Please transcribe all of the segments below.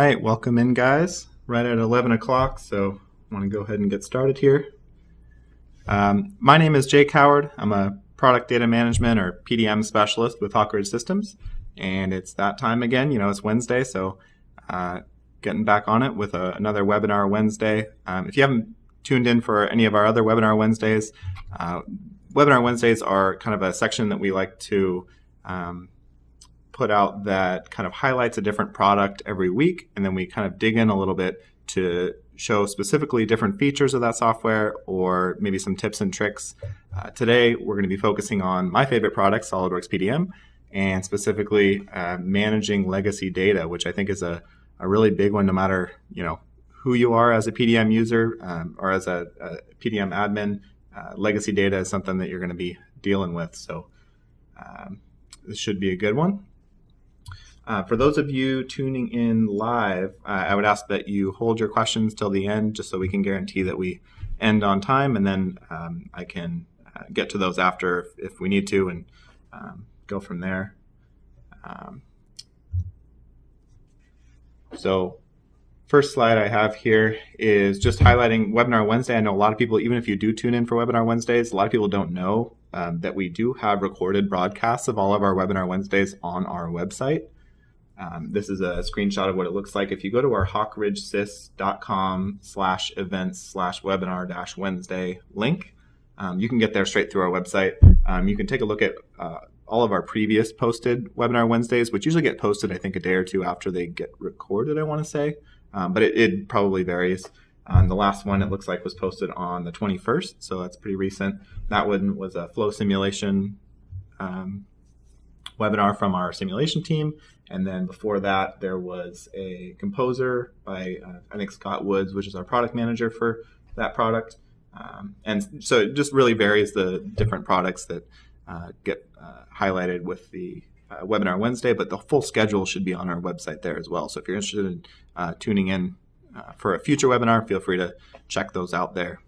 right, welcome in, guys. Right at 11 o'clock, so I want to go ahead and get started here. My name is Jake Howard. I'm a product data management or PDM specialist with Hawk Ridge Systems, and it's that time again. You know, it's Wednesday, so getting back on it with another Webinar Wednesday. If you haven't tuned in for any of our other Webinar Wednesdays, Webinar Wednesdays are kind of a section that we like to put out that kind of highlights a different product every week, and then we kind of dig in a little bit to show specifically different features of that software or maybe some tips and tricks. Today, we're going to be focusing on my favorite product, SOLIDWORKS PDM, and specifically managing legacy data, which I think is a really big one no matter who you are as a PDM user or as a PDM admin. Legacy data is something that you're going to be dealing with, so this should be a good one. For those of you tuning in live, I would ask that you hold your questions till the end just so we can guarantee that we end on time, and then I can get to those after if we need to and go from there. So first slide I have here is just highlighting Webinar Wednesday. I know a lot of people, even if you do tune in for Webinar Wednesdays, a lot of people don't know that we do have recorded broadcasts of all of our Webinar Wednesdays on our website. This is a screenshot of what it looks like. If you go to our hawkridgesys.com/events/webinar-wednesday link, you can get there straight through our website. You can take a look at all of our previous posted Webinar Wednesdays, which usually get posted, I think, a day or two after they get recorded, I want to say. But it probably varies. The last one, it looks like, was posted on the 21st, so that's pretty recent. That one was a flow simulation webinar from our simulation team. And then before that, there was a composer by, I think, Scott Woods, which is our product manager for that product. And so it just really varies the different products that get highlighted with the Webinar Wednesday, but the full schedule should be on our website there as well. So if you're interested in tuning in for a future webinar, feel free to check those out there.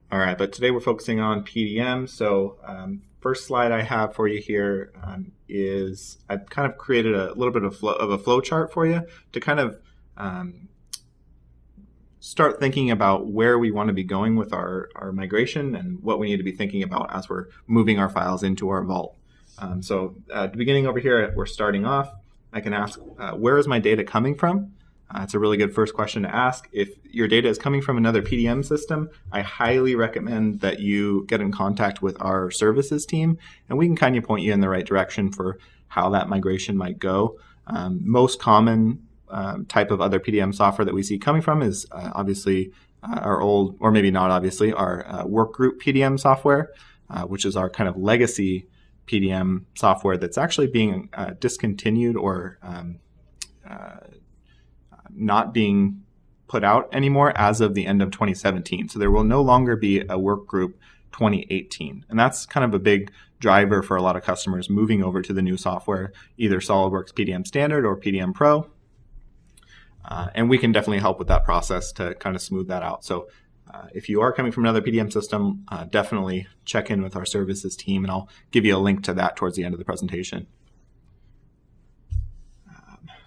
All right, but today we're focusing on PDM. So first slide I have for you here is I've kind of created a little bit of a flow chart for you to kind of start thinking about where we want to be going with our migration and what we need to be thinking about as we're moving our files into our vault. So at the beginning over here, we're starting off. I can ask, where is my data coming from? It's a really good first question to ask. If your data is coming from another PDM system, I highly recommend that you get in contact with our services team, and we can kind of point you in the right direction for how that migration might go. Most common type of other PDM software that we see coming from is obviously our old, or maybe not obviously, our workgroup PDM software, which is our kind of legacy PDM software that's actually being discontinued or not being put out anymore as of the end of 2017. So there will no longer be a workgroup 2018. And that's kind of a big driver for a lot of customers moving over to the new software, either SOLIDWORKS PDM Standard or PDM Pro. And we can definitely help with that process to kind of smooth that out. So if you are coming from another PDM system, definitely check in with our services team, and I'll give you a link to that towards the end of the presentation.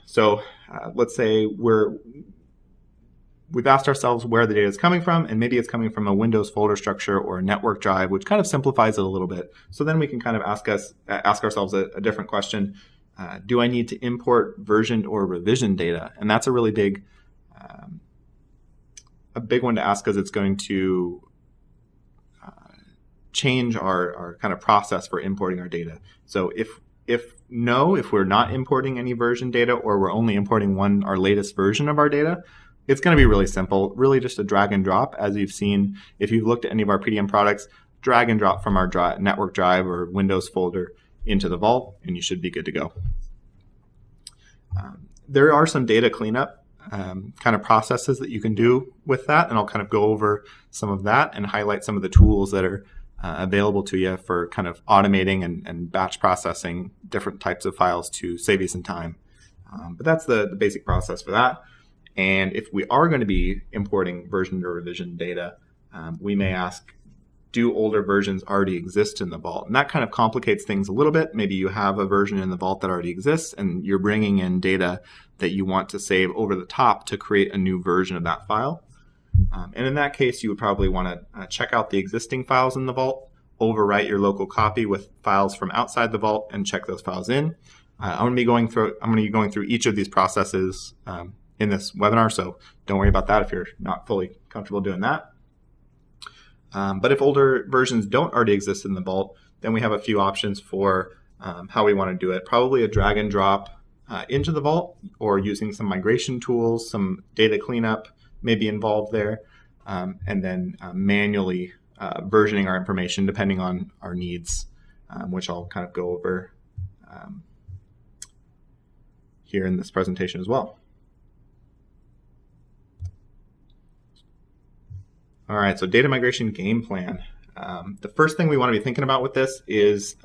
So let's say we've asked ourselves where the data is coming from, and maybe it's coming from a Windows folder structure or a network drive, which kind of simplifies it a little bit. So then we can kind of ask ourselves a different question. Do I need to import versioned or revision data? And that's a really big one to ask, because it's going to change our kind of process for importing our data. So if we're not importing any version data, or we're only importing our latest version of our data, it's going to be really simple, really just a drag and drop. As you've seen, if you've looked at any of our PDM products, drag and drop from our network drive or Windows folder into the vault, and you should be good to go. There are some data cleanup kind of processes that you can do with that, and I'll kind of go over some of that and highlight some of the tools that are available to you for kind of automating and batch processing different types of files to save you some time. But that's the basic process for that. And if we are going to be importing version or revision data, we may ask, do older versions already exist in the vault? And that kind of complicates things a little bit. Maybe you have a version in the vault that already exists and you're bringing in data that you want to save over the top to create a new version of that file. And in that case, you would probably want to check out the existing files in the vault, overwrite your local copy with files from outside the vault, and check those files in. I'm going to be going through each of these processes in this webinar, so don't worry about that if you're not fully comfortable doing that. But if older versions don't already exist in the vault, then we have a few options for how we want to do it. Probably a drag and drop into the vault, or using some migration tools, some data cleanup may be involved there, and then manually versioning our information depending on our needs, which I'll kind of go over here in this presentation as well. All right, so data migration game plan. The first thing we want to be thinking about with this is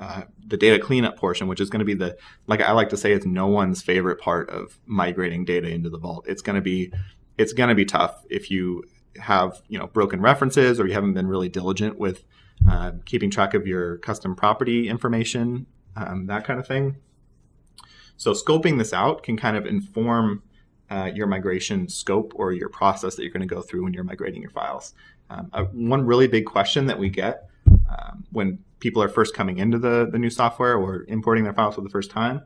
the data cleanup portion, which is going to be the, like I like to say, it's no one's favorite part of migrating data into the vault. It's going to be tough if you have broken references, or you haven't been really diligent with keeping track of your custom property information, that kind of thing. So scoping this out can kind of inform your migration scope or your process that you're going to go through when you're migrating your files. One really big question that we get when people are first coming into the new software or importing their files for the first time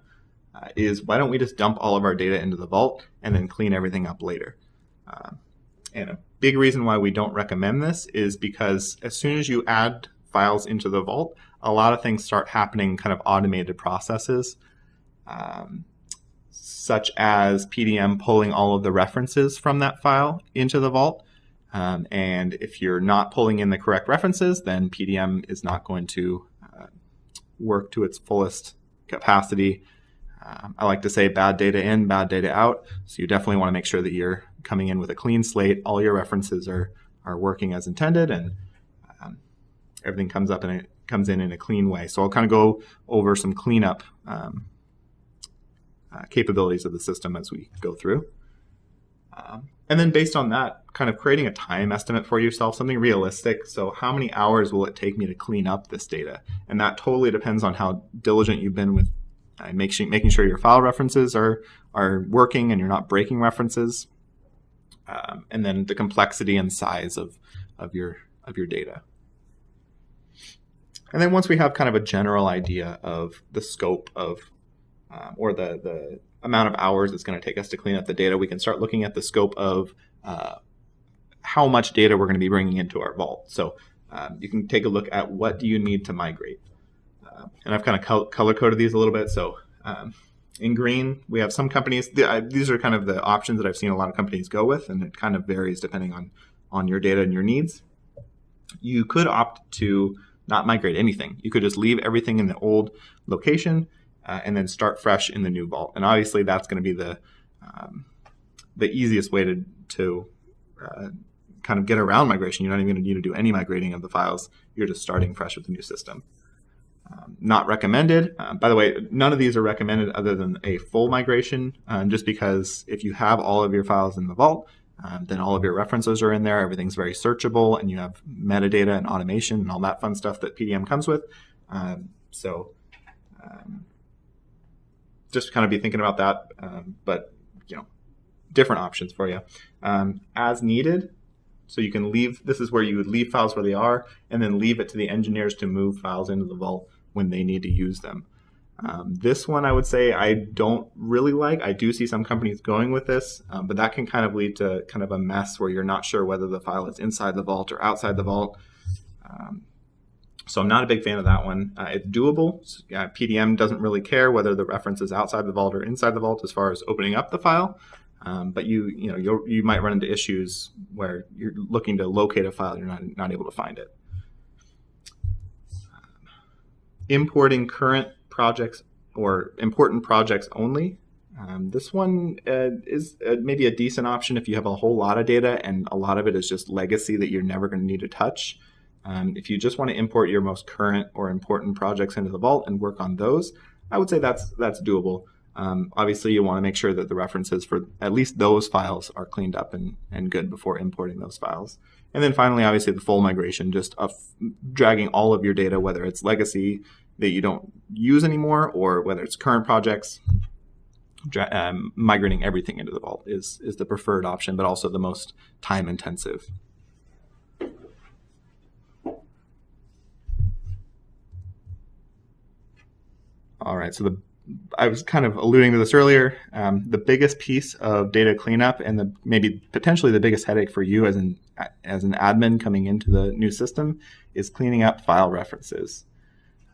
is, why don't we just dump all of our data into the vault and then clean everything up later? And a big reason why we don't recommend this is because as soon as you add files into the vault, a lot of things start happening, kind of automated processes, such as PDM pulling all of the references from that file into the vault. And if you're not pulling in the correct references, then PDM is not going to work to its fullest capacity. I like to say bad data in, bad data out. So you definitely want to make sure that you're coming in with a clean slate. All your references are working as intended, and everything comes in a clean way. So I'll kind of go over some cleanup capabilities of the system as we go through. And then based on that, kind of creating a time estimate for yourself, something realistic. So how many hours will it take me to clean up this data? And that totally depends on how diligent you've been with making sure your file references are working and you're not breaking references. And then the complexity and size of your data. And then once we have kind of a general idea of the scope of or the amount of hours it's going to take us to clean up the data, we can start looking at the scope of how much data we're going to be bringing into our vault. So you can take a look at what do you need to migrate. And I've kind of color-coded these a little bit. So in green, we have some companies. These are kind of the options that I've seen a lot of companies go with, and it kind of varies depending on your data and your needs. You could opt to not migrate anything. You could just leave everything in the old location and then start fresh in the new vault. And obviously, that's going to be the easiest way to kind of get around migration. You're not even going to need to do any migrating of the files. You're just starting fresh with the new system. Not recommended. By the way, none of these are recommended other than a full migration, just because if you have all of your files in the vault, then all of your references are in there. Everything's very searchable, and you have metadata and automation and all that fun stuff that PDM comes with. Just kind of be thinking about that, but different options for you. As needed, so you can leave, this is where you would leave files where they are and then leave it to the engineers to move files into the vault when they need to use them. This one I would say I don't really like. I do see some companies going with this, but that can kind of lead to kind of a mess where you're not sure whether the file is inside the vault or outside the vault. So I'm not a big fan of that one. It's doable. PDM doesn't really care whether the reference is outside the vault or inside the vault as far as opening up the file. But you might run into issues where you're looking to locate a file and you're not able to find it. Importing current projects or important projects only. This one is maybe a decent option if you have a whole lot of data and a lot of it is just legacy that you're never going to need to touch. If you just want to import your most current or important projects into the vault and work on those, I would say that's doable. Obviously, you want to make sure that the references for at least those files are cleaned up and good before importing those files. And then finally, obviously, the full migration, just dragging all of your data, whether it's legacy that you don't use anymore or whether it's current projects, migrating everything into the vault is the preferred option, but also the most time intensive. All right, so I was kind of alluding to this earlier. The biggest piece of data cleanup and maybe potentially the biggest headache for you as an admin coming into the new system is cleaning up file references.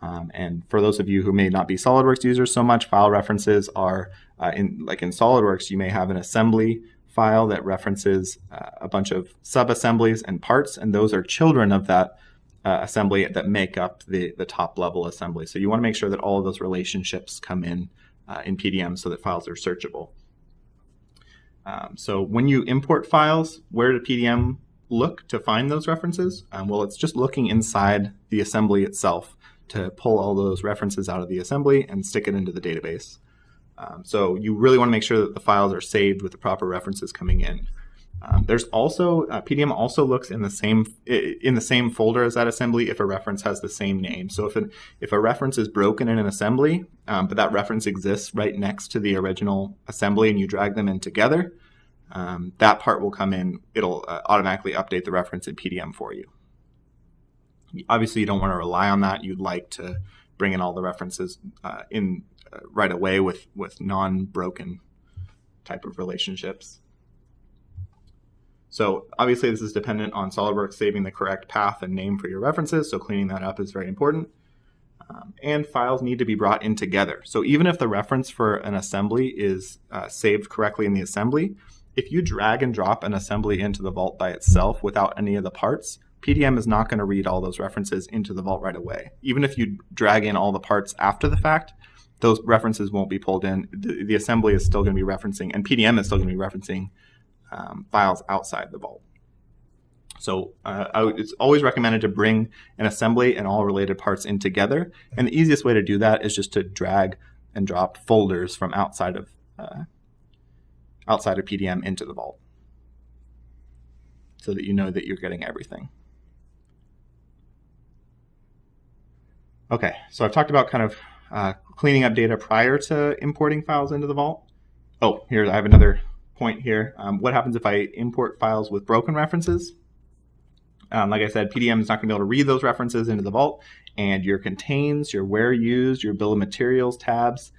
And for those of you who may not be SOLIDWORKS users so much, file references are in SOLIDWORKS, you may have an assembly file that references a bunch of sub-assemblies and parts, and those are children of that assembly that make up the top level assembly. So you want to make sure that all of those relationships come in PDM so that files are searchable. So when you import files, where do PDM look to find those references? Well, it's just looking inside the assembly itself to pull all those references out of the assembly and stick it into the database. So you really want to make sure that the files are saved with the proper references coming in. There's also PDM also looks in the same folder as that assembly if a reference has the same name. So if a reference is broken in an assembly, but that reference exists right next to the original assembly, and you drag them in together, that part will come in. It'll automatically update the reference in PDM for you. Obviously, you don't want to rely on that. You'd like to bring in all the references in right away with non-broken type of relationships. So obviously this is dependent on SOLIDWORKS saving the correct path and name for your references, so cleaning that up is very important. And files need to be brought in together. So even if the reference for an assembly is saved correctly in the assembly, if you drag and drop an assembly into the vault by itself without any of the parts, PDM is not going to read all those references into the vault right away. Even if you drag in all the parts after the fact, those references won't be pulled in. The assembly is still going to be referencing, and PDM is still going to be referencing files outside the vault. So it's always recommended to bring an assembly and all related parts in together. And the easiest way to do that is just to drag and drop folders from outside of PDM into the vault, so that you know that you're getting everything. Okay, so I've talked about kind of cleaning up data prior to importing files into the vault. Oh, here I have another point here. What happens if I import files with broken references? Like I said, PDM is not going to be able to read those references into the vault, and your contains, your where used, your bill of materials tabs,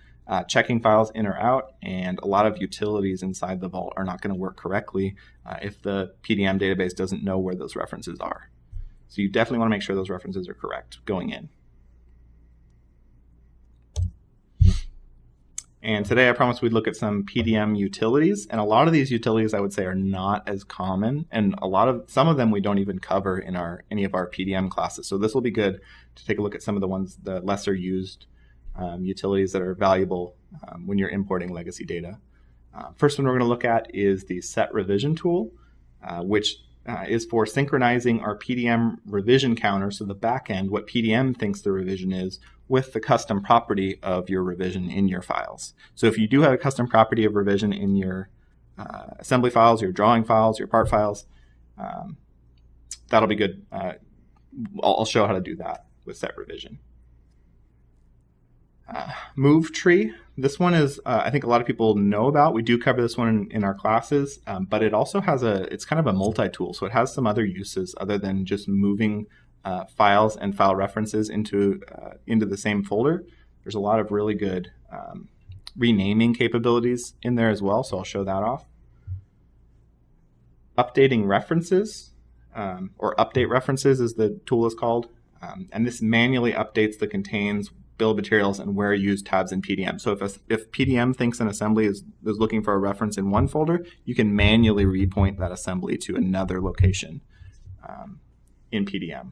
checking files in or out, and a lot of utilities inside the vault are not going to work correctly if the PDM database doesn't know where those references are. So you definitely want to make sure those references are correct going in. And today I promised we'd look at some PDM utilities, and a lot of these utilities I would say are not as common, and some of them we don't even cover in any of our PDM classes. So this will be good to take a look at some of the lesser used utilities that are valuable when you're importing legacy data. First one we're going to look at is the set revision tool, which is for synchronizing our PDM revision counter, so the back end, what PDM thinks the revision is, with the custom property of your revision in your files. So if you do have a custom property of revision in your assembly files, your drawing files, your part files, that'll be good. I'll show how to do that with set revision. Move tree. This one is, I think a lot of people know about. We do cover this one in our classes, but it also has it's kind of a multi-tool. So it has some other uses other than just moving files and file references into the same folder. There's a lot of really good renaming capabilities in there as well, so I'll show that off. Updating references, or update references as the tool is called, and this manually updates the contains, bill of materials, and where used tabs in PDM. So if PDM thinks an assembly is looking for a reference in one folder, you can manually repoint that assembly to another location in PDM.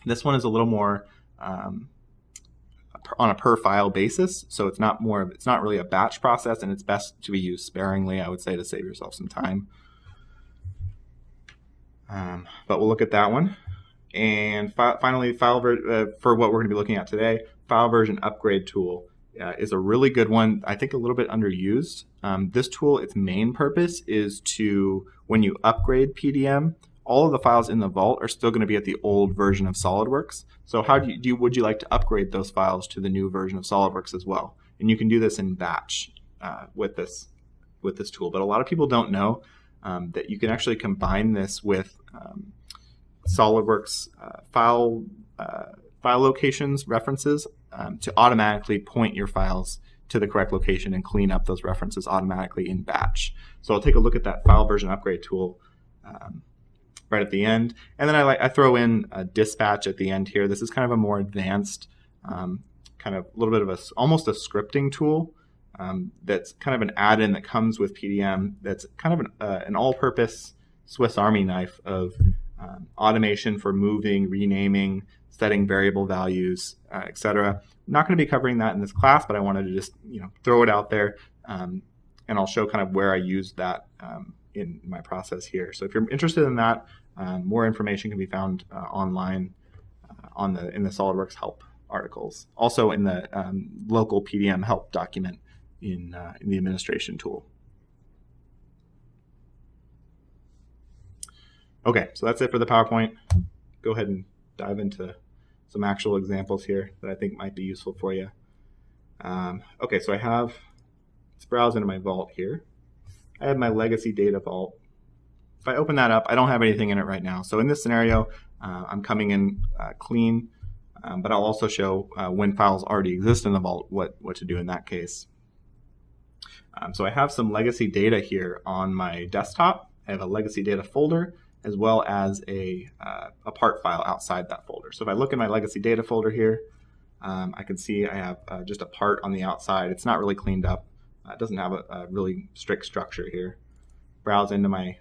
This one is a little more on a per file basis, so it's not really a batch process, and it's best to be used sparingly, I would say, to save yourself some time. But we'll look at that one. And finally, for what we're going to be looking at today, file version upgrade tool is a really good one. I think a little bit underused. This tool, its main purpose is to, when you upgrade PDM, all of the files in the vault are still going to be at the old version of SOLIDWORKS. So how would you like to upgrade those files to the new version of SOLIDWORKS as well? And you can do this in batch with this tool. But a lot of people don't know that you can actually combine this with SOLIDWORKS file locations references to automatically point your files to the correct location and clean up those references automatically in batch. So I'll take a look at that file version upgrade tool right at the end. And then I throw in a dispatch at the end here. This is kind of a more advanced, kind of a little bit of almost a scripting tool that's kind of an add-in that comes with PDM that's kind of an all-purpose Swiss Army knife of automation for moving, renaming, setting variable values, etc. I'm not going to be covering that in this class, but I wanted to just throw it out there, and I'll show kind of where I used that in my process here. So if you're interested in that, more information can be found online in the SOLIDWORKS help articles. Also in the local PDM help document in the administration tool. Okay, so that's it for the PowerPoint. Go ahead and dive into some actual examples here that I think might be useful for you. Okay, so let's browse into my vault here. I have my legacy data vault. If I open that up, I don't have anything in it right now. So in this scenario, I'm coming in clean, but I'll also show when files already exist in the vault, what to do in that case. So I have some legacy data here on my desktop. I have a legacy data folder, as well as a part file outside that folder. So if I look in my legacy data folder here, I can see I have just a part on the outside. It's not really cleaned up. It doesn't have a really strict structure here. Browse into my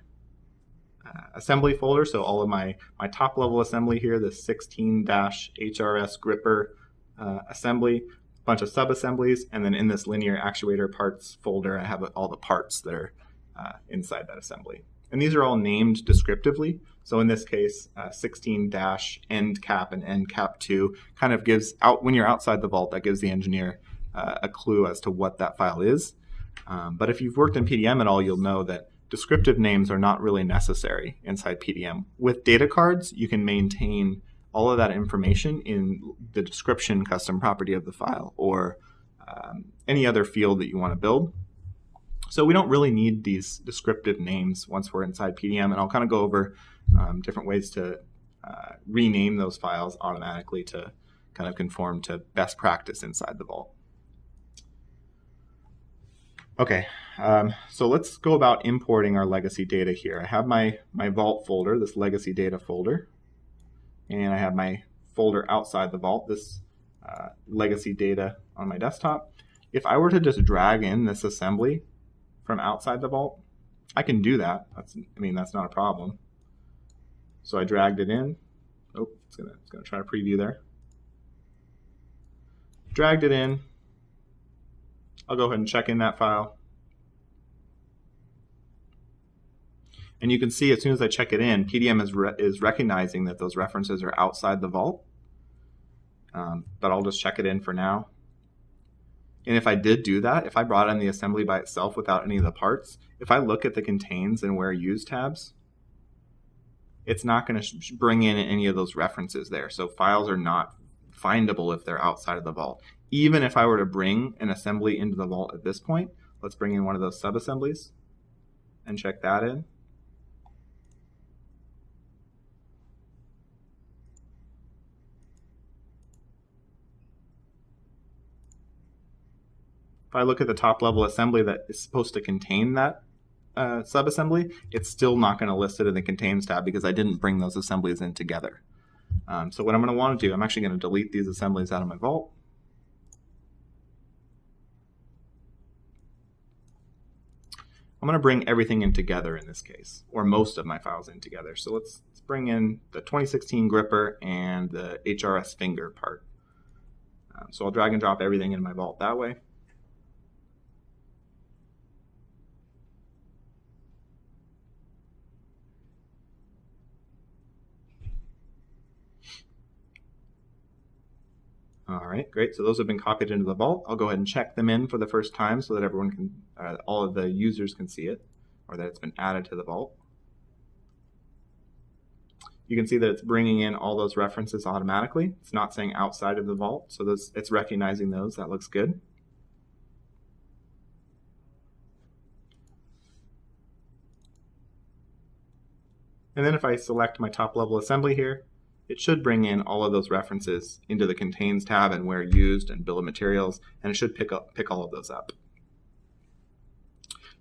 assembly folder, so all of my top level assembly here, the 16-HRS gripper assembly, a bunch of sub-assemblies, and then in this linear actuator parts folder, I have all the parts that are inside that assembly. And these are all named descriptively. So in this case, 16-end cap and end cap 2 kind of gives out, when you're outside the vault, that gives the engineer a clue as to what that file is. But if you've worked in PDM at all, you'll know that descriptive names are not really necessary inside PDM. With data cards, you can maintain all of that information in the description custom property of the file or any other field that you want to build. So we don't really need these descriptive names once we're inside PDM, and I'll kind of go over different ways to rename those files automatically to kind of conform to best practice inside the vault. Okay, so let's go about importing our legacy data here. I have my vault folder, this legacy data folder, and I have my folder outside the vault, this legacy data on my desktop. If I were to just drag in this assembly from outside the vault, I can do that. That's not a problem. So I dragged it in. Oh, it's gonna try to preview there. Dragged it in. I'll go ahead and check in that file. And you can see as soon as I check it in, PDM is recognizing that those references are outside the vault. But I'll just check it in for now. And if I did do that, if I brought in the assembly by itself without any of the parts, if I look at the contains and where used tabs, it's not going to bring in any of those references there. So files are not findable if they're outside of the vault. Even if I were to bring an assembly into the vault at this point, let's bring in one of those sub-assemblies and check that in. If I look at the top level assembly that is supposed to contain that sub-assembly, it's still not going to list it in the contains tab because I didn't bring those assemblies in together. So what I'm going to want to do, I'm actually going to delete these assemblies out of my vault. I'm going to bring everything in together in this case, or most of my files in together. So let's bring in the 2016 gripper and the HRS finger part. So I'll drag and drop everything in my vault that way. All right, great. So those have been copied into the vault. I'll go ahead and check them in for the first time so that everyone can, all of the users can see it, or that it's been added to the vault. you can see that it's bringing in all those references automatically. It's not saying outside of the vault, so it's recognizing those. That looks good. And then if I select my top level assembly here, it should bring in all of those references into the Contains tab and where used and bill of materials, and it should pick all of those up.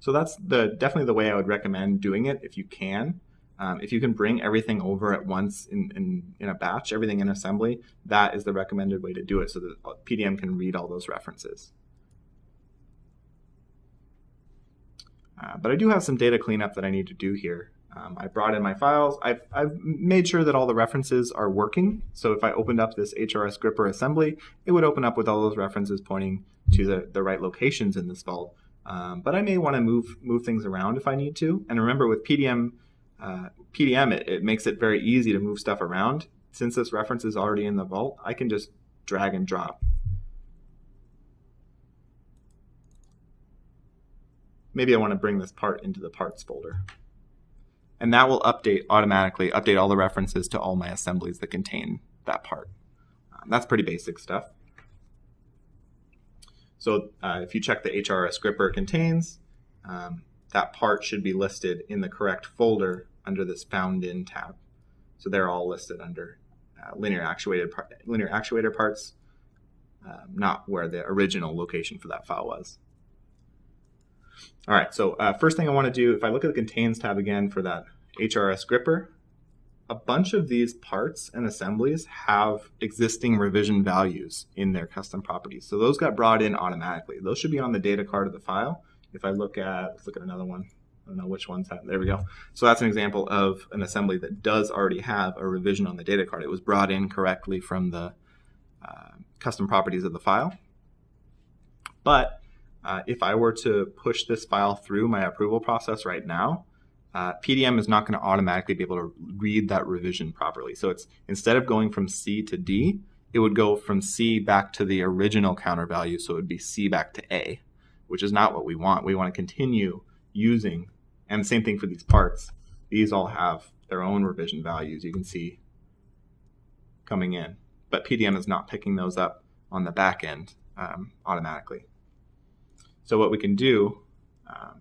So that's definitely the way I would recommend doing it if you can. If you can bring everything over at once in a batch, everything in assembly, that is the recommended way to do it so that PDM can read all those references. But I do have some data cleanup that I need to do here. I brought in my files. I've made sure that all the references are working. So if I opened up this HRS gripper assembly, it would open up with all those references pointing to the right locations in this vault. But I may want to move things around if I need to. And remember, with PDM, it makes it very easy to move stuff around. Since this reference is already in the vault, I can just drag and drop. Maybe I want to bring this part into the parts folder. And that will automatically update all the references to all my assemblies that contain that part. That's pretty basic stuff. So if you check the HRS gripper contains, that part should be listed in the correct folder under this Found In tab. So they're all listed under linear actuator parts, not where the original location for that file was. All right, so first thing I want to do, if I look at the Contains tab again for that HRS gripper, a bunch of these parts and assemblies have existing revision values in their custom properties. So those got brought in automatically. Those should be on the data card of the file. If I let's look at another one. I don't know which one's that. There we go. So that's an example of an assembly that does already have a revision on the data card. It was brought in correctly from the custom properties of the file. But if I were to push this file through my approval process right now, PDM is not going to automatically be able to read that revision properly. So it's, instead of going from C to D, it would go from C back to the original counter value. So it would be C back to A, which is not what we want. We want to continue using, and the same thing for these parts. These all have their own revision values you can see coming in, but PDM is not picking those up on the back end automatically. So what we can do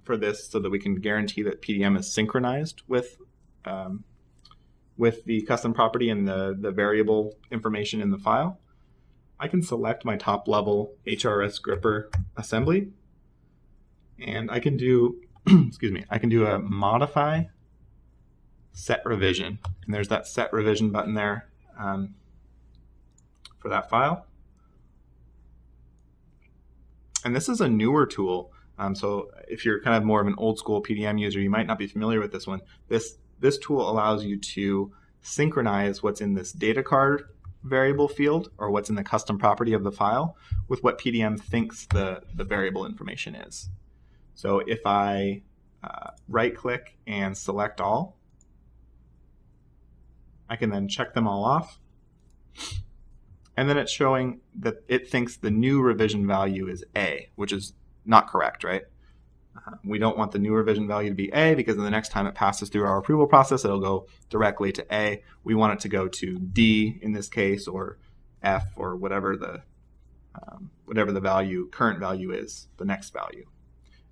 for this, so that we can guarantee that PDM is synchronized with the custom property and the variable information in the file, I can select my top level HRS gripper assembly, and I can do, excuse me, I can do a modify set revision, and there's that set revision button there for that file. And this is a newer tool, so if you're kind of more of an old school PDM user, you might not be familiar with this one. This tool allows you to synchronize what's in this data card variable field, or what's in the custom property of the file, with what PDM thinks the variable information is. So if I right click and select all, I can then check them all off. And then it's showing that it thinks the new revision value is A, which is not correct, right? We don't want the new revision value to be A, because the next time it passes through our approval process, it'll go directly to A. We want it to go to D in this case, or F, or whatever the current value is, the next value.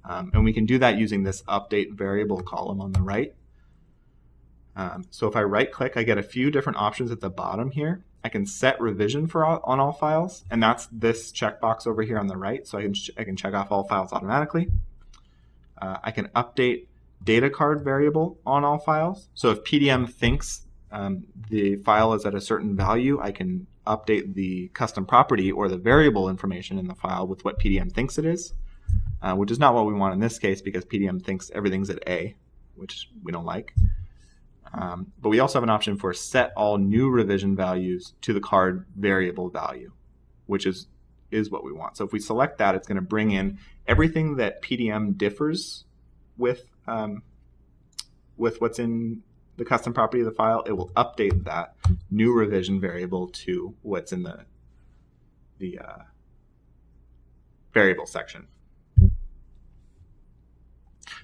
And we can do that using this update variable column on the right. So if I right click, I get a few different options at the bottom here. I can set revision on all files, and that's this checkbox over here on the right. So I can check off all files automatically. I can update data card variable on all files. So if PDM thinks the file is at a certain value, I can update the custom property or the variable information in the file with what PDM thinks it is, which is not what we want in this case, because PDM thinks everything's at A, which we don't like. But we also have an option for set all new revision values to the card variable value, which is what we want. So if we select that, it's going to bring in everything that PDM differs with what's in the custom property of the file. It will update that new revision variable to what's in the variable section.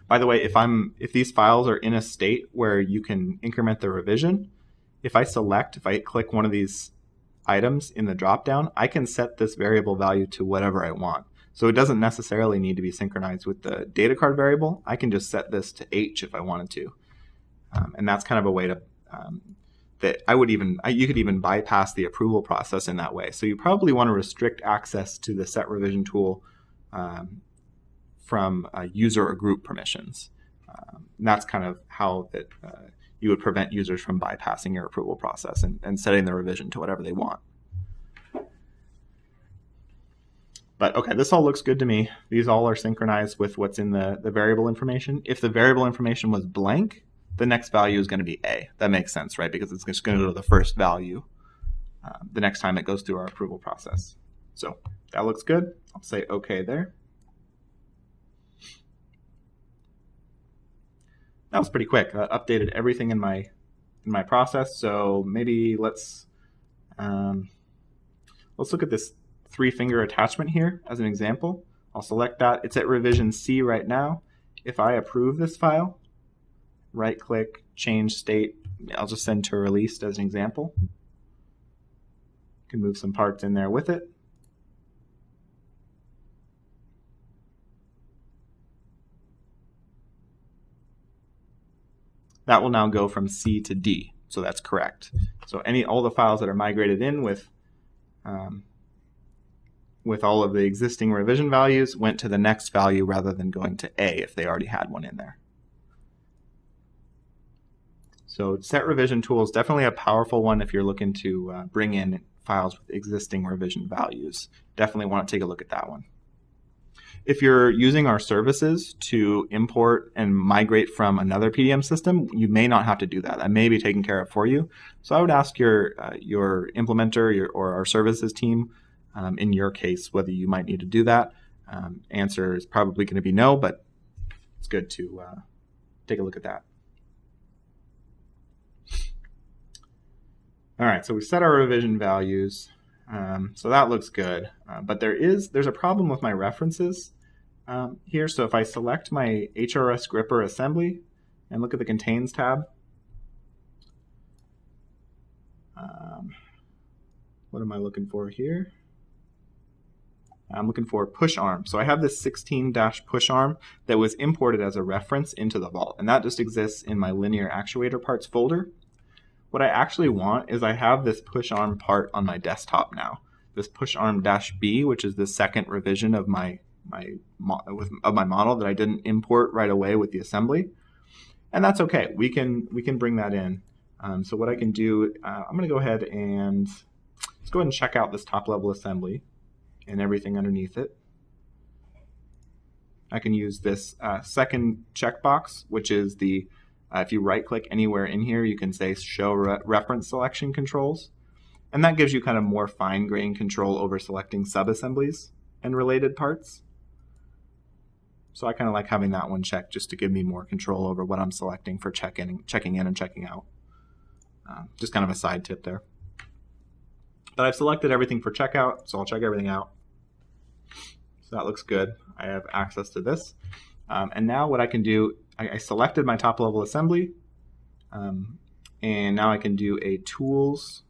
By the way, if these files are in a state where you can increment the revision, if I click one of these items in the dropdown, I can set this variable value to whatever I want. So it doesn't necessarily need to be synchronized with the data card variable. I can just set this to H if I wanted to. And that's kind of a way to that you could even bypass the approval process in that way. So you probably want to restrict access to the set revision tool from user or group permissions. And that's kind of how you would prevent users from bypassing your approval process and setting the revision to whatever they want. But okay, this all looks good to me. These all are synchronized with what's in the variable information. If the variable information was blank, the next value is going to be A. That makes sense, right? Because it's just going to go to the first value the next time it goes through our approval process. So that looks good. I'll say OK there. That was pretty quick. I updated everything in my process. So maybe let's look at this 3-finger attachment here as an example. I'll select that. It's at revision C right now. If I approve this file, right-click, change state. I'll just send to released as an example. Can move some parts in there with it. That will now go from C to D, so that's correct. So all the files that are migrated in with all of the existing revision values went to the next value rather than going to A if they already had one in there. So set revision tool is definitely a powerful one if you're looking to bring in files with existing revision values. Definitely want to take a look at that one. If you're using our services to import and migrate from another PDM system, you may not have to do that. That may be taken care of for you. So I would ask your implementer or our services team, in your case, whether you might need to do that. Answer is probably going to be no, but it's good to take a look at that. All right, so we set our revision values. So that looks good, but there's a problem with my references here. So if I select my HRS gripper assembly and look at the Contains tab, what am I looking for here? I'm looking for push arm. So I have this 16-push arm that was imported as a reference into the vault, and that just exists in my linear actuator parts folder. What I actually want is I have this push arm part on my desktop now. This push arm -B, which is the second revision of my model that I didn't import right away with the assembly, and that's okay. We can bring that in. So what I can do, I'm going to go ahead and check out this top level assembly and everything underneath it. I can use this second checkbox, which is the if you right-click anywhere in here, you can say Show Reference Selection Controls. And that gives you kind of more fine-grained control over selecting sub-assemblies and related parts. So I kind of like having that one checked just to give me more control over what I'm selecting for checking in and checking out. Just kind of a side tip there. But I've selected everything for checkout, so I'll check everything out. So that looks good. I have access to this. And now what I can do, I selected my top level assembly, and now I can do a tools,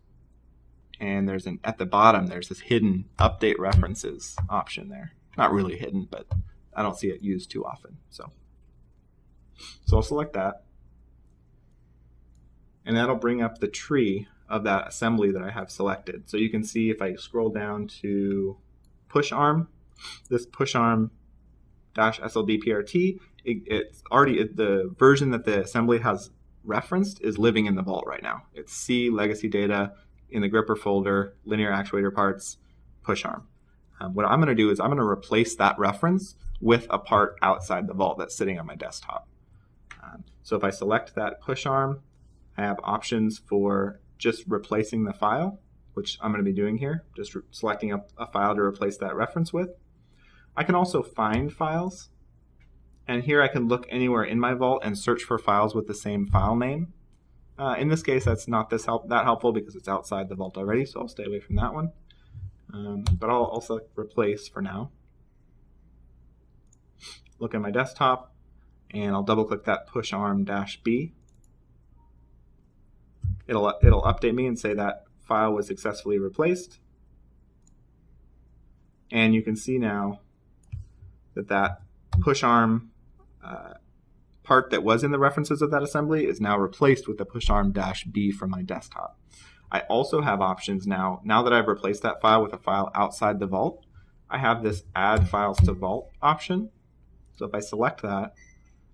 and at the bottom there's this hidden update references option there. Not really hidden, but I don't see it used too often. So I'll select that, and that'll bring up the tree of that assembly that I have selected. So you can see if I scroll down to push arm, this push arm -SLDPRT, it's already the version that the assembly has referenced is living in the vault right now. It's C legacy data in the gripper folder, linear actuator parts, push arm. What I'm going to do is I'm going to replace that reference with a part outside the vault that's sitting on my desktop. So if I select that push arm, I have options for just replacing the file, which I'm going to be doing here, just selecting a file to replace that reference with. I can also find files, and here I can look anywhere in my vault and search for files with the same file name. In this case, that's not that helpful because it's outside the vault already, so I'll stay away from that one. But I'll select replace for now. Look at my desktop, and I'll double click that push arm -B. it'll update me and say that file was successfully replaced. And you can see now that push arm part that was in the references of that assembly is now replaced with the push arm -B from my desktop. I also have options now that I've replaced that file with a file outside the vault. I have this add files to vault option. So if I select that,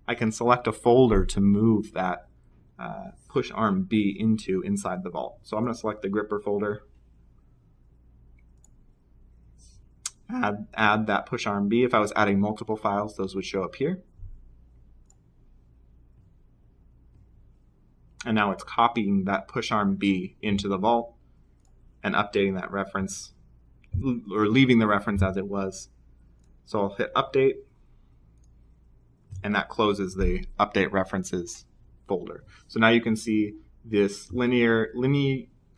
I can select a folder to move that push arm B into inside the vault. So I'm going to select the gripper folder, add that push arm B. If I was adding multiple files, those would show up here. And now it's copying that push arm B into the vault and updating that reference, or leaving the reference as it was. So I'll hit update, and that closes the update references folder. So now you can see this linear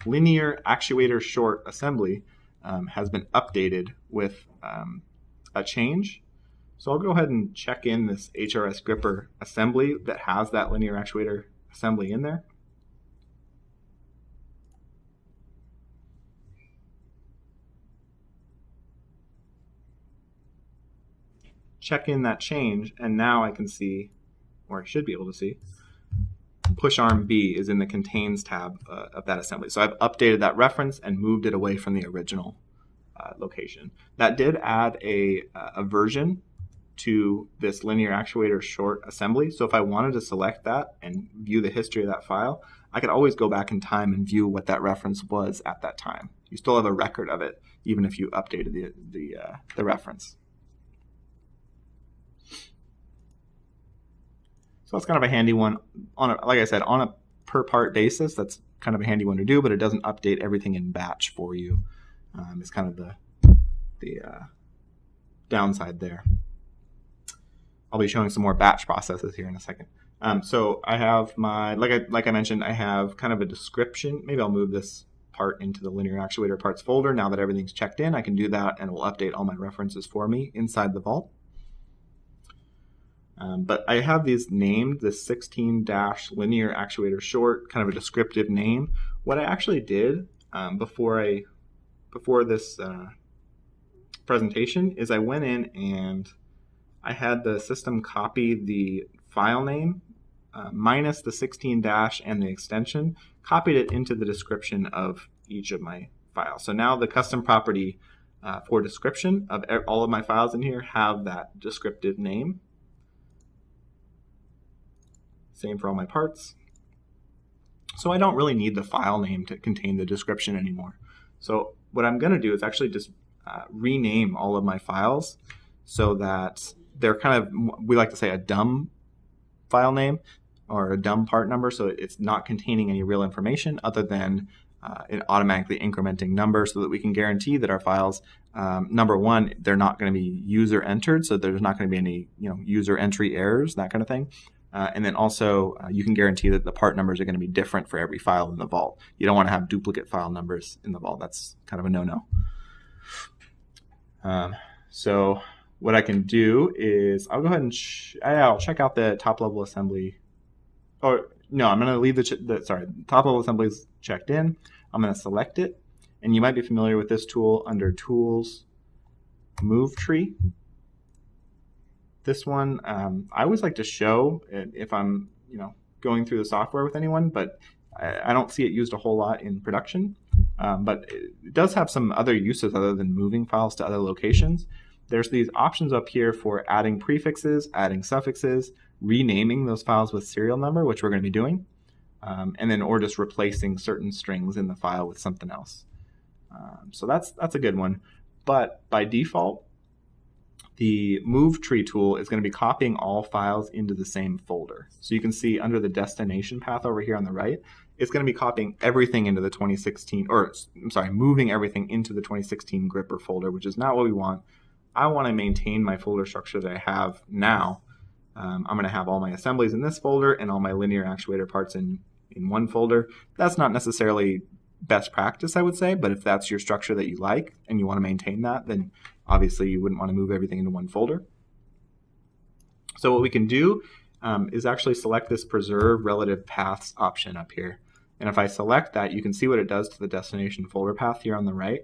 actuator short assembly has been updated with a change. So I'll go ahead and check in this HRS gripper assembly that has that linear actuator assembly in there. Check in that change, and now I can see, or I should be able to see, push arm B is in the contains tab of that assembly. So I've updated that reference and moved it away from the original location. That did add a version to this linear actuator short assembly. So if I wanted to select that and view the history of that file, I could always go back in time and view what that reference was at that time. You still have a record of it, even if you updated the reference. So that's kind of a handy one. Like I said, on a per part basis, that's kind of a handy one to do, but it doesn't update everything in batch for you. It's kind of the downside there. I'll be showing some more batch processes here in a second. So I have my, like I mentioned, I have kind of a description. Maybe I'll move this part into the linear actuator parts folder. Now that everything's checked in, I can do that, and it will update all my references for me inside the vault. But I have these named, the 16-linear actuator short, kind of a descriptive name. What I actually did before this presentation is I went in and I had the system copy the file name minus the 16 dash and the extension, copied it into the description of each of my files. So now the custom property for description of all of my files in here have that descriptive name. Same for all my parts. So I don't really need the file name to contain the description anymore. So what I'm going to do is actually just rename all of my files so that they're kind of, we like to say, a dumb file name or a dumb part number, so it's not containing any real information other than it automatically incrementing numbers, so that we can guarantee that our files, number one, they're not going to be user entered, so there's not going to be any user entry errors, that kind of thing. And then also, you can guarantee that the part numbers are going to be different for every file in the vault. You don't want to have duplicate file numbers in the vault. That's kind of a no-no. So what I can do is I'll go ahead and I'll check out the top-level assembly. Or no, I'm going to leave the top-level assembly is checked in. I'm going to select it, and you might be familiar with this tool under Tools, Move Tree. This one, I always like to show if I'm, going through the software with anyone, but I don't see it used a whole lot in production. But it does have some other uses other than moving files to other locations. There's these options up here for adding prefixes, adding suffixes, renaming those files with serial number, which we're going to be doing, and then or just replacing certain strings in the file with something else. So that's a good one. But by default, the Move Tree tool is going to be copying all files into the same folder. So you can see under the destination path over here on the right, it's going to be copying everything into the 2016, or I'm sorry, moving everything into the 2016 gripper folder, which is not what we want. I want to maintain my folder structure that I have now. I'm going to have all my assemblies in this folder and all my linear actuator parts in one folder. That's not necessarily best practice, I would say, but if that's your structure that you like and you want to maintain that, then obviously you wouldn't want to move everything into one folder. So what we can do is actually select this Preserve Relative Paths option up here. And if I select that, you can see what it does to the destination folder path here on the right.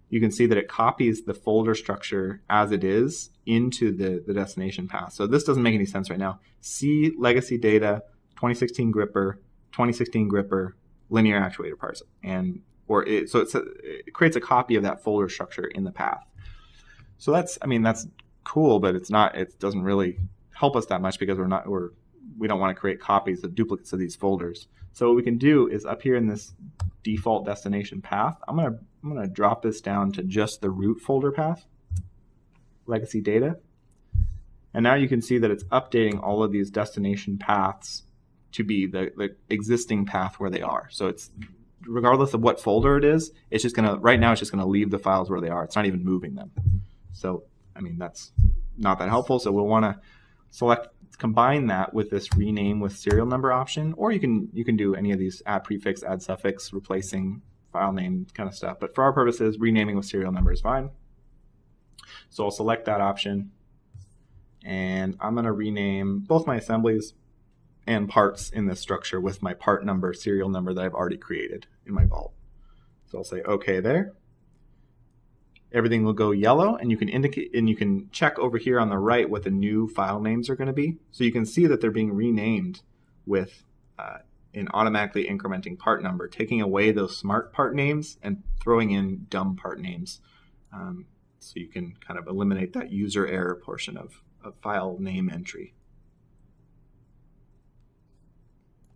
You can see that it copies the folder structure as it is into the destination path. So this doesn't make any sense right now. C legacy data, 2016 gripper, 2016 gripper, linear actuator parts, so it creates a copy of that folder structure in the path. So that's cool, but it doesn't really help us that much because we don't want to create copies of duplicates of these folders. So what we can do is up here in this default destination path, I'm gonna drop this down to just the root folder path, legacy data. And now you can see that it's updating all of these destination paths to be the existing path where they are. So it's regardless of what folder it is, it's just right now it's just gonna leave the files where they are. It's not even moving them. So that's not that helpful. So we'll want to combine that with this rename with serial number option, or you can do any of these add prefix, add suffix, replacing file name kind of stuff. But for our purposes, renaming with serial number is fine. So I'll select that option, and I'm going to rename both my assemblies and parts in this structure with my part number, serial number that I've already created in my vault. So I'll say OK there. Everything will go yellow, and you can indicate, and you can check over here on the right what the new file names are going to be. So you can see that they're being renamed with an automatically incrementing part number, taking away those smart part names and throwing in dumb part names. So you can kind of eliminate that user error portion of file name entry.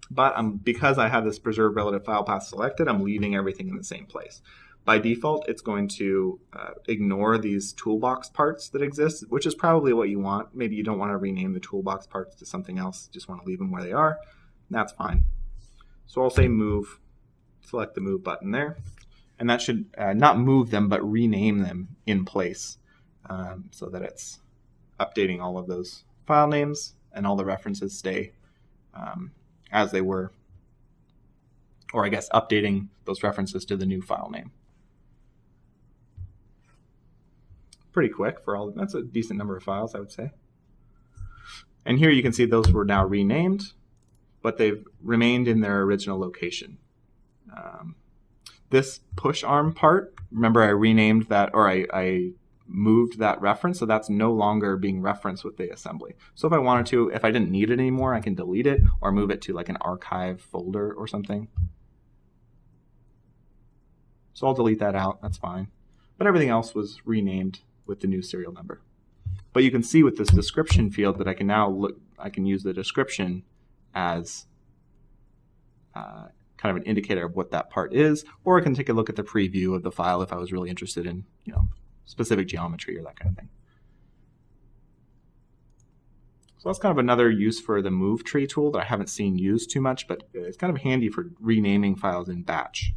But because I have this preserve relative file path selected, I'm leaving everything in the same place. By default, it's going to ignore these toolbox parts that exist, which is probably what you want. Maybe you don't want to rename the toolbox parts to something else, just want to leave them where they are. That's fine. So I'll say move, select the move button there. And that should not move them, but rename them in place so that it's updating all of those file names and all the references stay as they were. Or I guess updating those references to the new file name. Pretty quick that's a decent number of files, I would say. And here you can see those were now renamed, but they've remained in their original location. This push arm part, remember I renamed that, or I moved that reference, so that's no longer being referenced with the assembly. So if I wanted to, if I didn't need it anymore, I can delete it or move it to like an archive folder or something. So I'll delete that out, that's fine. But everything else was renamed with the new serial number. But you can see with this description field that I can use the description as kind of an indicator of what that part is, or I can take a look at the preview of the file if I was really interested in, specific geometry or that kind of thing. So that's kind of another use for the move tree tool that I haven't seen used too much, but it's kind of handy for renaming files in batch.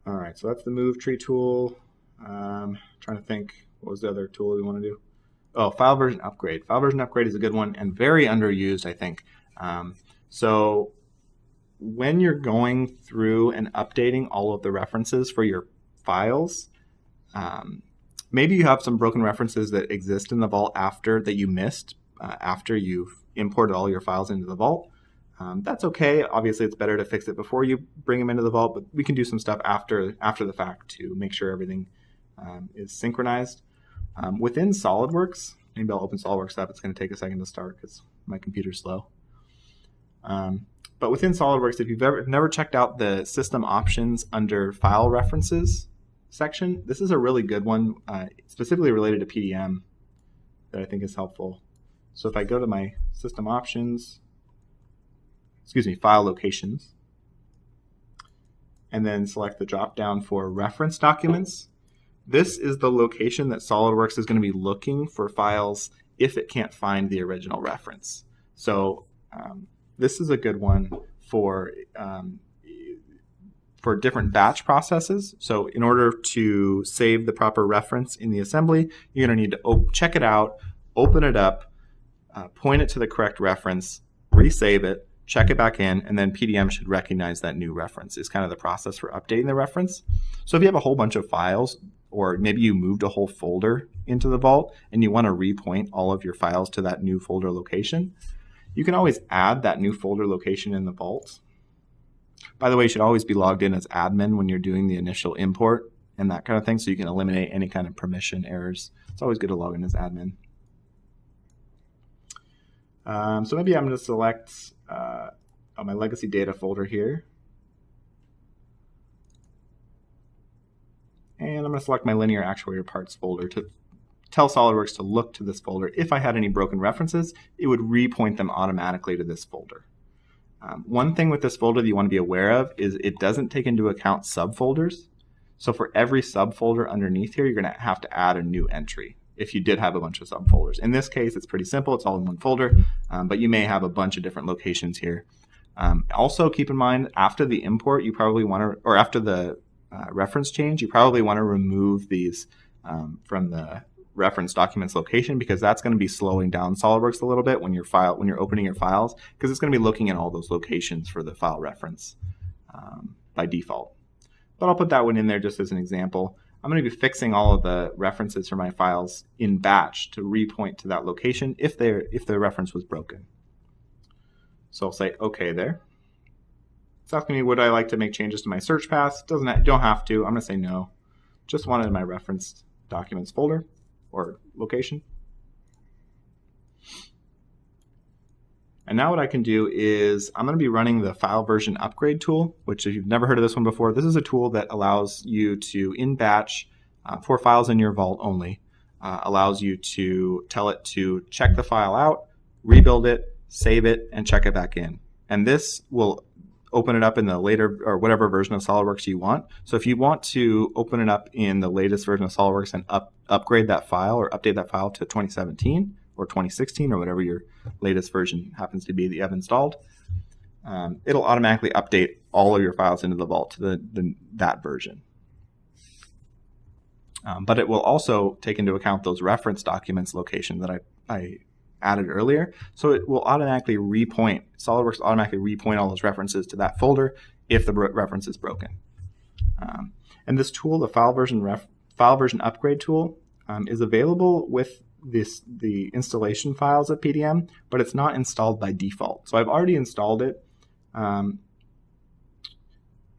All right, so that's the move tree tool. Trying to think, what was the other tool we want to do? Oh, file version upgrade. File version upgrade is a good one and very underused, I think. So when you're going through and updating all of the references for your files, maybe you have some broken references that exist in the vault that you missed after you've imported all your files into the vault. That's okay. Obviously, it's better to fix it before you bring them into the vault, but we can do some stuff after the fact to make sure everything is synchronized. Within SOLIDWORKS, maybe I'll open SOLIDWORKS up. It's going to take a second to start because my computer's slow. But within SOLIDWORKS, if you've never checked out the system options under file references section, this is a really good one, specifically related to PDM that I think is helpful. So if I go to my system options, file locations, and then select the drop down for reference documents, this is the location that SOLIDWORKS is going to be looking for files if it can't find the original reference. So this is a good one for different batch processes. So in order to save the proper reference in the assembly, you're going to need to check it out, open it up, point it to the correct reference, resave it, check it back in, and then PDM should recognize that new reference is kind of the process for updating the reference. So if you have a whole bunch of files, or maybe you moved a whole folder into the vault and you want to repoint all of your files to that new folder location, you can always add that new folder location in the vault. By the way, you should always be logged in as admin when you're doing the initial import and that kind of thing, so you can eliminate any kind of permission errors. It's always good to log in as admin. So maybe I'm going to select my legacy data folder here. And I'm going to select my linear actuator parts folder to tell SOLIDWORKS to look to this folder. If I had any broken references, it would repoint them automatically to this folder. One thing with this folder that you want to be aware of is it doesn't take into account subfolders. So for every subfolder underneath here, you're going to have to add a new entry if you did have a bunch of subfolders. In this case, it's pretty simple. It's all in one folder, but you may have a bunch of different locations here. Also, keep in mind, after the import, you probably want to, or after the reference change, you probably want to remove these from the reference documents location, because that's going to be slowing down SOLIDWORKS a little bit when you're opening your files, because it's going to be looking at all those locations for the file reference by default. But I'll put that one in there just as an example. I'm going to be fixing all of the references for my files in batch to repoint to that location if the reference was broken. So I'll say OK there. It's asking me, would I like to make changes to my search paths? You don't have to. I'm going to say no. Just wanted my reference documents folder or location. And now what I can do is I'm going to be running the file version upgrade tool, which if you've never heard of this one before, this is a tool that allows you to, in batch, for files in your vault only, allows you to tell it to check the file out, rebuild it, save it, and check it back in. And this will open it up in the later or whatever version of SOLIDWORKS you want. So if you want to open it up in the latest version of SOLIDWORKS and upgrade that file or update that file to 2017 or 2016 or whatever your latest version happens to be that you have installed, it'll automatically update all of your files into the vault to that version. But it will also take into account those reference documents location that I added earlier. So it will automatically repoint, SOLIDWORKS automatically repoint all those references to that folder if the reference is broken. And this tool, the file version upgrade tool, is available with the installation files at PDM, but it's not installed by default. So I've already installed it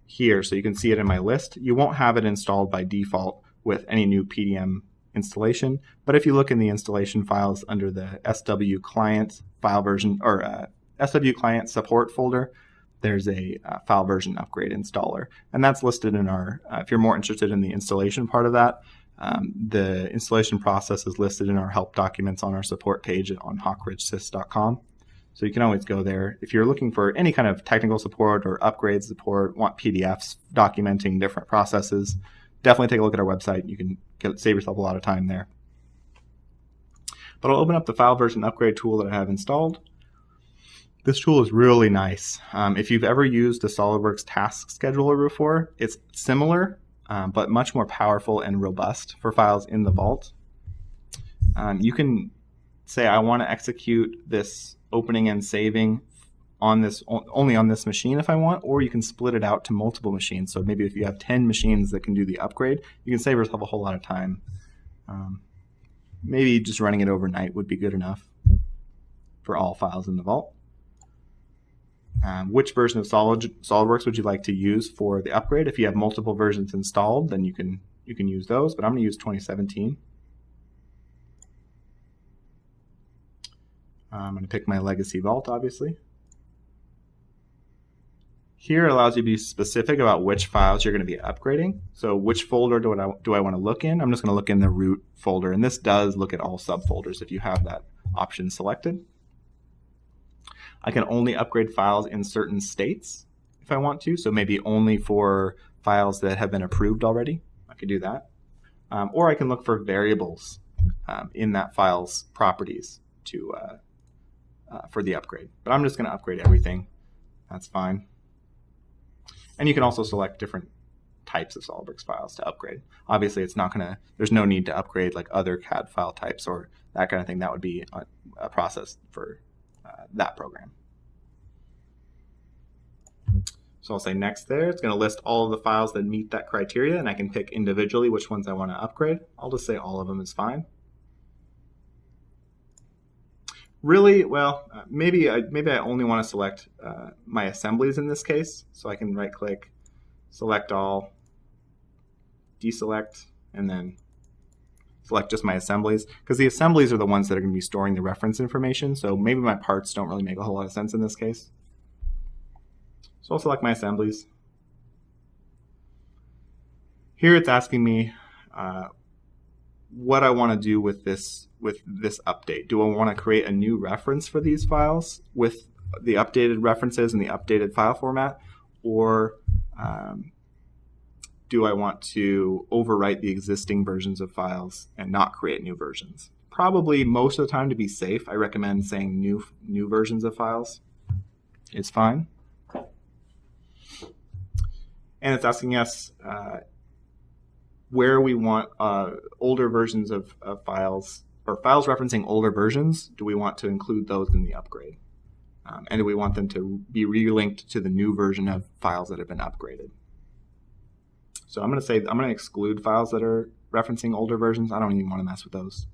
here, so you can see it in my list. You won't have it installed by default with any new PDM installation, but if you look in the installation files under the SW client file version or SW client support folder, there's a file version upgrade installer, and that's listed in our, if you're more interested in the installation part of that, the installation process is listed in our help documents on our support page on hawkridgesys.com. So you can always go there. If you're looking for any kind of technical support or upgrade support, want PDFs documenting different processes, definitely take a look at our website. You can save yourself a lot of time there. But I'll open up the file version upgrade tool that I have installed. This tool is really nice. If you've ever used the SOLIDWORKS task scheduler before, it's similar, but much more powerful and robust for files in the vault. You can say, I want to execute this opening and saving on this only on this machine if I want, or you can split it out to multiple machines. So maybe if you have 10 machines that can do the upgrade, you can save yourself a whole lot of time. Maybe just running it overnight would be good enough for all files in the vault. Which version of SOLIDWORKS would you like to use for the upgrade? If you have multiple versions installed, then you can use those, but I'm going to use 2017. I'm going to pick my legacy vault, obviously. Here it allows you to be specific about which files you're going to be upgrading. So which folder do I want to look in? I'm just going to look in the root folder, and this does look at all subfolders if you have that option selected. I can only upgrade files in certain states if I want to, so maybe only for files that have been approved already. I could do that. Or I can look for variables in that file's properties for the upgrade. But I'm just going to upgrade everything. That's fine. And you can also select different types of SOLIDWORKS files to upgrade. Obviously, there's no need to upgrade like other CAD file types or that kind of thing. That would be a process for that program. So I'll say next there. It's going to list all of the files that meet that criteria, and I can pick individually which ones I want to upgrade. I'll just say all of them is fine. Really, well, maybe I only want to select my assemblies in this case. So I can right-click, select all, deselect, and then select just my assemblies, because the assemblies are the ones that are going to be storing the reference information. So maybe my parts don't really make a whole lot of sense in this case. So I'll select my assemblies. Here it's asking me what I want to do with this update. Do I want to create a new reference for these files with the updated references and the updated file format, or do I want to overwrite the existing versions of files and not create new versions? Probably most of the time, to be safe, I recommend saying new versions of files is fine. And it's asking us where we want older versions of files, or files referencing older versions. Do we want to include those in the upgrade? And do we want them to be relinked to the new version of files that have been upgraded? So I'm going to exclude files that are referencing older versions. I don't even want to mess with those.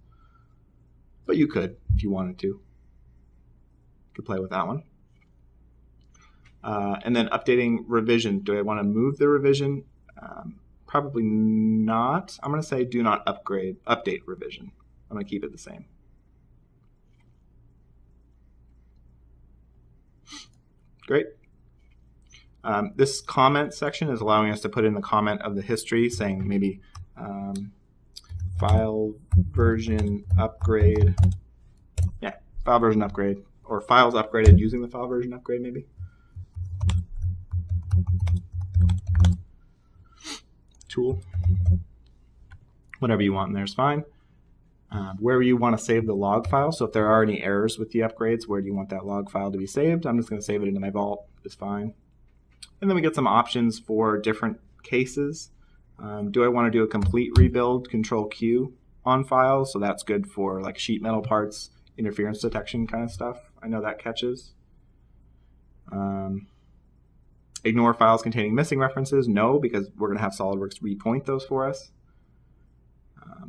But you could if you wanted to. You could play with that one. And then updating revision. Do I want to move the revision? Probably not. I'm going to say do not update revision. I'm going to keep it the same. Great. This comment section is allowing us to put in the comment of the history, saying maybe file version upgrade. Yeah, file version upgrade, or files upgraded using the file version upgrade maybe. Tool. Whatever you want in there is fine. Where you want to save the log file. So if there are any errors with the upgrades, where do you want that log file to be saved? I'm just going to save it into my vault. It's fine. And then we get some options for different cases. Do I want to do a complete rebuild, Control Q on files? So that's good for like sheet metal parts, interference detection kind of stuff. I know that catches. Ignore files containing missing references. No, because we're going to have SOLIDWORKS repoint those for us.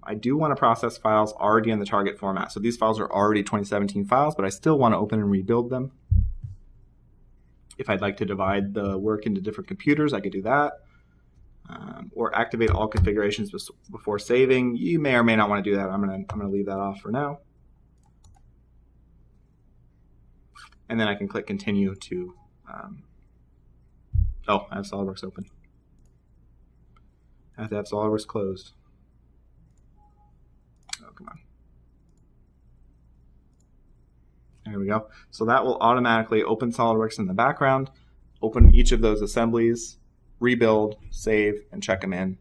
I do want to process files already in the target format. So these files are already 2017 files, but I still want to open and rebuild them. If I'd like to divide the work into different computers, I could do that. Or activate all configurations before saving. You may or may not want to do that. I'm going to leave that off for now. And then I can click continue to. Oh, I have SOLIDWORKS open. I have to have SOLIDWORKS closed. Oh, come on. There we go. So that will automatically open SOLIDWORKS in the background, open each of those assemblies, rebuild, save, and check them in,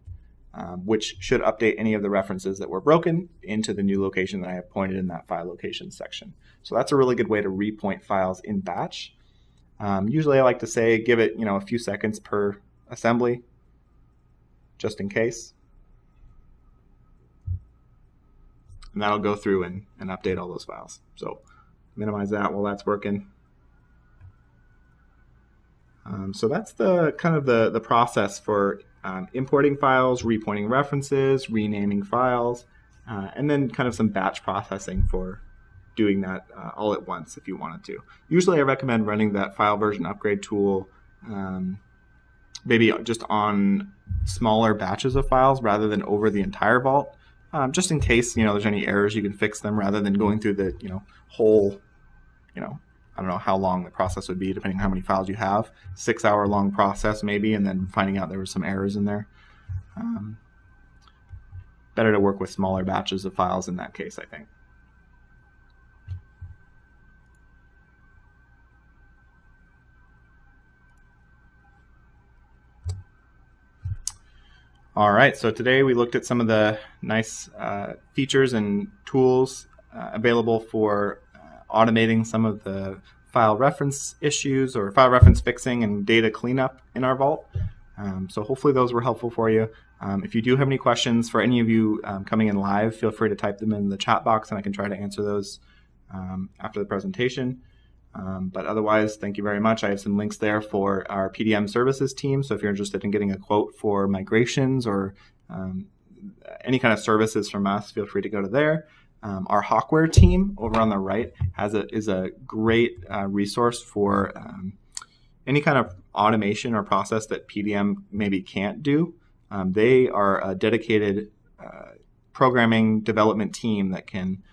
which should update any of the references that were broken into the new location that I have pointed in that file location section. So that's a really good way to repoint files in batch. Usually I like to say give it a few seconds per assembly, just in case. And that'll go through and update all those files. So minimize that while that's working. So that's the kind of the process for importing files, repointing references, renaming files, and then kind of some batch processing for doing that all at once if you wanted to. Usually I recommend running that file version upgrade tool maybe just on smaller batches of files rather than over the entire vault, just in case there's any errors, you can fix them rather than going through the whole I don't know how long the process would be depending on how many files you have. 6-hour long process maybe, and then finding out there were some errors in there. Better to work with smaller batches of files in that case, I think. All right, so today we looked at some of the nice features and tools available for automating some of the file reference issues or file reference fixing and data cleanup in our vault. So hopefully those were helpful for you. If you do have any questions for any of you coming in live, feel free to type them in the chat box and I can try to answer those after the presentation. But otherwise, thank you very much. I have some links there for our PDM services team. So if you're interested in getting a quote for migrations or any kind of services from us, feel free to go to there. Our Hawkware team over on the right is a great resource for any kind of automation or process that PDM maybe can't do. They are a dedicated programming development team that can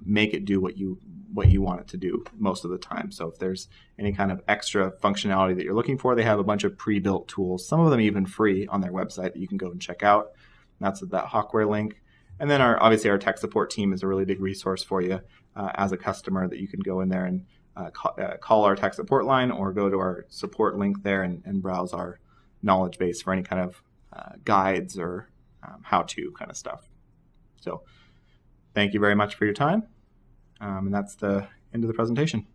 make it do what you want it to do most of the time. So if there's any kind of extra functionality that you're looking for, they have a bunch of pre-built tools, some of them even free on their website that you can go and check out. That's that Hawkware link. And then obviously our tech support team is a really big resource for you as a customer that you can go in there and call our tech support line or go to our support link there and browse our knowledge base for any kind of guides or how-to kind of stuff. So thank you very much for your time. And that's the end of the presentation.